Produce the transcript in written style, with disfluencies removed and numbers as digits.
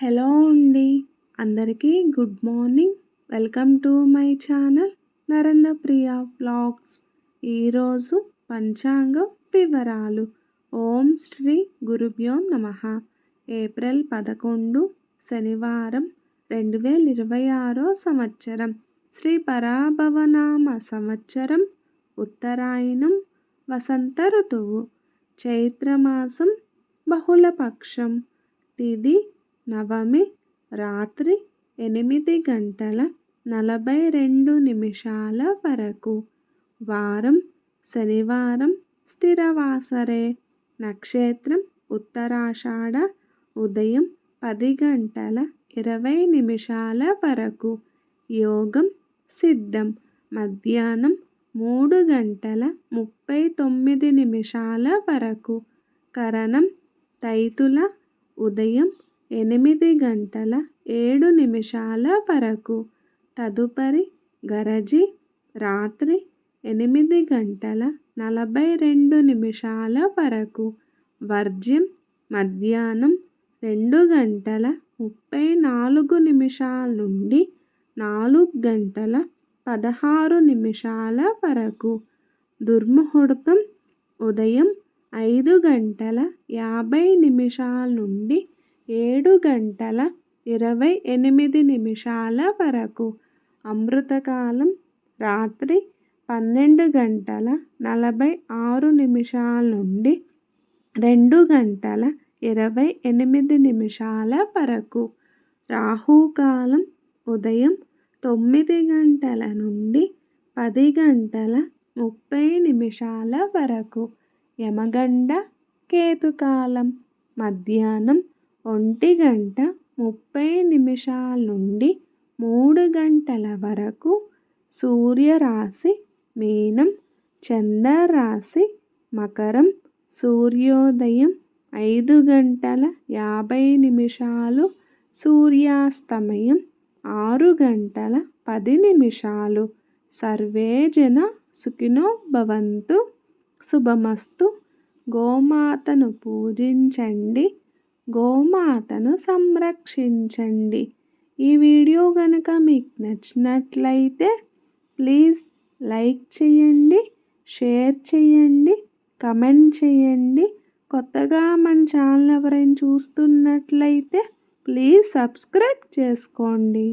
Hello అండి, అందరికీ good morning. Welcome to my channel Narendrapriya vlogs. ఈరోజు పంచాంగ వివరాలు. ఓం శ్రీ గురుభ్యో నమః. ఏప్రిల్ 11 శనివారం 2026 సంవత్సరం. శ్రీ పరాభవనామ సంవత్సరం. ఉత్తరాయణం, వసంత ఋతువు, చైత్రమాసం, బహుళపక్షం. తిథి నవమి, రాత్రి 8:42 వరకు. వారం శనివారం, స్థిరవాసరే. నక్షత్రం ఉత్తరాషాఢ, ఉదయం 10:20 వరకు. యోగం సిద్ధం, మధ్యాహ్నం 3:39 వరకు. కరణం తైతుల, ఉదయం 8:07 వరకు. తదుపరి గరజి, రాత్రి 8:42 వరకు. వర్జ్యం మధ్యాహ్నం 2:34 నుండి 4:16 వరకు. దుర్ముహూర్తం ఉదయం 5:50 నుండి 7:28 వరకు. అమృతకాలం రాత్రి 12:46 నుండి 2:28 వరకు. రాహుకాలం ఉదయం 9 నుండి 10:30 వరకు. యమగండ కేతుకాలం మధ్యాహ్నం 1:30 నుండి 3 వరకు. సూర్యరాశి మీనం, చంద్రరాశి మకరం. సూర్యోదయం 5:50, సూర్యాస్తమయం 6:10. సర్వే జన సుఖినో భవంతు. శుభమస్తు. గోమాతను పూజించండి, గోమాతను సంరక్షించండి. ఈ వీడియో కనుక మీకు నచ్చినట్లయితే ప్లీజ్ లైక్ చేయండి, షేర్ చేయండి, కమెంట్ చేయండి. కొత్తగా మన ఛానల్ ఎవరైనా చూస్తున్నట్లయితే ప్లీజ్ సబ్స్క్రైబ్ చేసుకోండి.